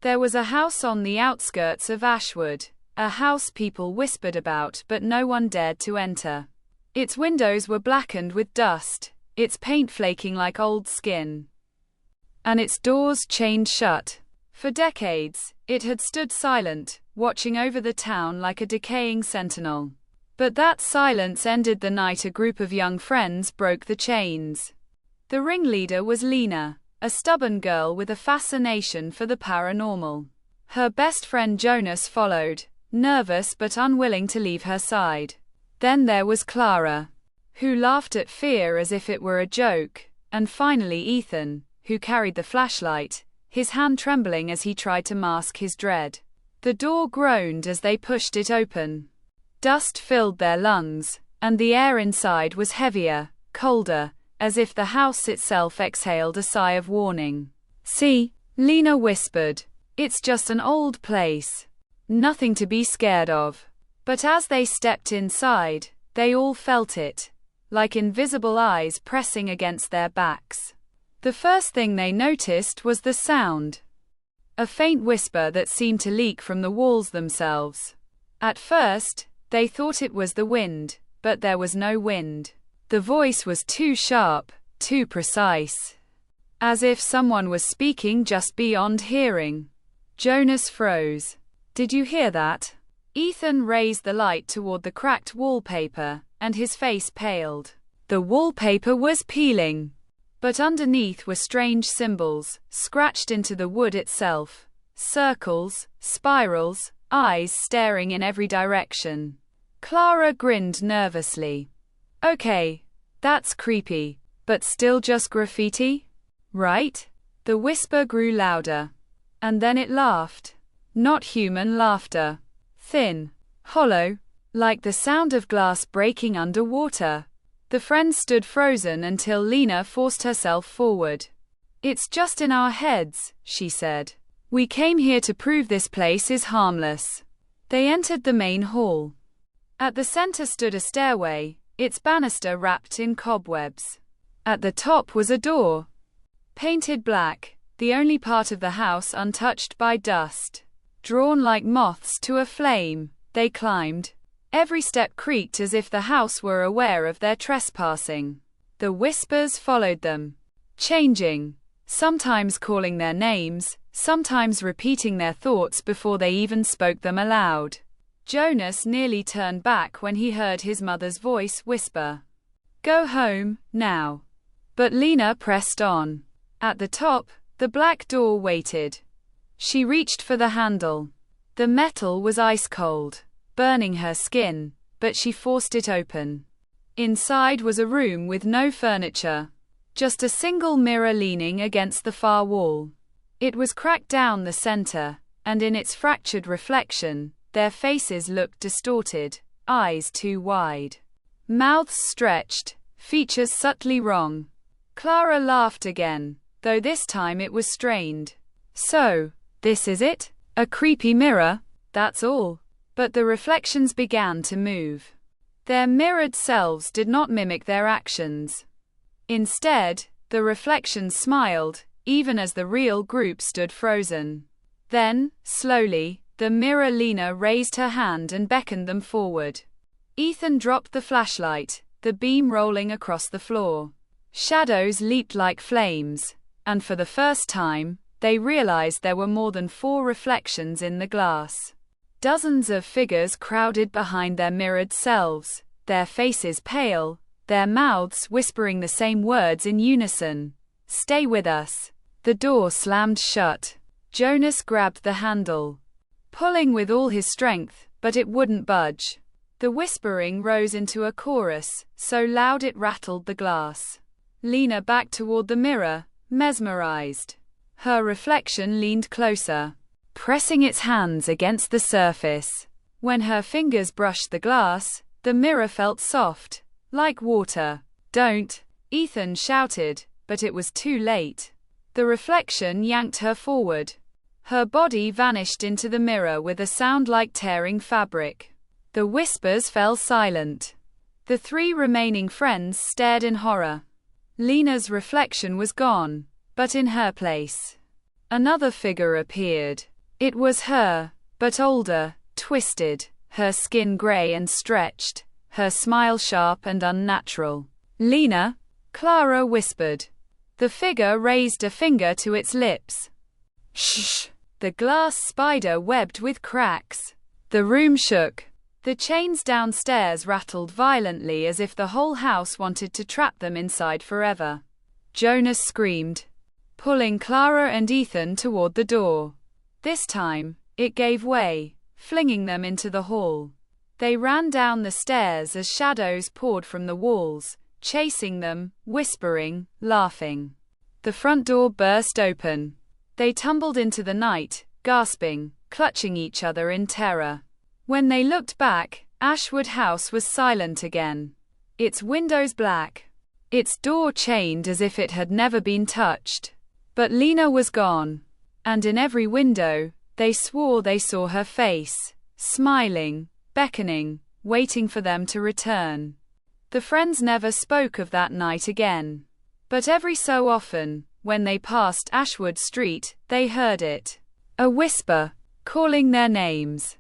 There was a house on the outskirts of Ashwood, a house people whispered about but no one dared to enter. Its windows were blackened with dust, its paint flaking like old skin, and its doors chained shut. For decades, it had stood silent, watching over the town like a decaying sentinel. But that silence ended the night a group of young friends broke the chains. The ringleader was Lena, a stubborn girl with a fascination for the paranormal. Her best friend Jonas followed, nervous but unwilling to leave her side. Then there was Clara, who laughed at fear as if it were a joke, and finally Ethan, who carried the flashlight, his hand trembling as he tried to mask his dread. The door groaned as they pushed it open. Dust filled their lungs, and the air inside was heavier, colder, as if the house itself exhaled a sigh of warning. "See," Lena whispered. "It's just an old place. Nothing to be scared of." But as they stepped inside, they all felt it, like invisible eyes pressing against their backs. The first thing they noticed was the sound. A faint whisper that seemed to leak from the walls themselves. At first, they thought it was the wind, but there was no wind. The voice was too sharp, too precise. As if someone was speaking just beyond hearing. Jonas froze. "Did you hear that?" Ethan raised the light toward the cracked wallpaper, and his face paled. The wallpaper was peeling. But underneath were strange symbols, scratched into the wood itself. Circles, spirals, eyes staring in every direction. Clara grinned nervously. "Okay, that's creepy, but still just graffiti, right?" The whisper grew louder. And then it laughed. Not human laughter. Thin, hollow, like the sound of glass breaking underwater. The friends stood frozen until Lena forced herself forward. "It's just in our heads," she said. "We came here to prove this place is harmless." They entered the main hall. At the center stood a stairway, its banister wrapped in cobwebs. At the top was a door, painted black, the only part of the house untouched by dust. Drawn like moths to a flame, they climbed. Every step creaked as if the house were aware of their trespassing. The whispers followed them, changing, sometimes calling their names, sometimes repeating their thoughts before they even spoke them aloud. Jonas nearly turned back when he heard his mother's voice whisper, "Go home, now." But Lena pressed on. At the top, the black door waited. She reached for the handle. The metal was ice cold, burning her skin, but she forced it open. Inside was a room with no furniture. Just a single mirror leaning against the far wall. It was cracked down the center, and in its fractured reflection, their faces looked distorted, eyes too wide. Mouths stretched, features subtly wrong. Clara laughed again, though this time it was strained. "So, this is it? A creepy mirror, that's all." But the reflections began to move. Their mirrored selves did not mimic their actions. Instead, the reflections smiled, even as the real group stood frozen. Then, slowly, the mirror Lena raised her hand and beckoned them forward. Ethan dropped the flashlight, the beam rolling across the floor. Shadows leaped like flames, and for the first time, they realized there were more than 4 reflections in the glass. Dozens of figures crowded behind their mirrored selves, their faces pale, their mouths whispering the same words in unison. "Stay with us." The door slammed shut. Jonas grabbed the handle, pulling with all his strength, but it wouldn't budge. The whispering rose into a chorus, so loud it rattled the glass. Lena backed toward the mirror, mesmerized. Her reflection leaned closer, pressing its hands against the surface. When her fingers brushed the glass, the mirror felt soft, like water. "Don't!" Ethan shouted, but it was too late. The reflection yanked her forward. Her body vanished into the mirror with a sound like tearing fabric. The whispers fell silent. The 3 remaining friends stared in horror. Lena's reflection was gone, but in her place, another figure appeared. It was her, but older, twisted, her skin grey and stretched, her smile sharp and unnatural. "Lena?" Clara whispered. The figure raised a finger to its lips. "Shh!" The glass spider webbed with cracks. The room shook. The chains downstairs rattled violently as if the whole house wanted to trap them inside forever. Jonas screamed, pulling Clara and Ethan toward the door. This time, it gave way, flinging them into the hall. They ran down the stairs as shadows poured from the walls, chasing them, whispering, laughing. The front door burst open. They tumbled into the night, gasping, clutching each other in terror. When they looked back, Ashwood House was silent again. Its windows black. Its door chained as if it had never been touched. But Lena was gone. And in every window, they swore they saw her face, smiling, beckoning, waiting for them to return. The friends never spoke of that night again. But every so often, when they passed Ashwood Street, they heard it. A whisper, calling their names.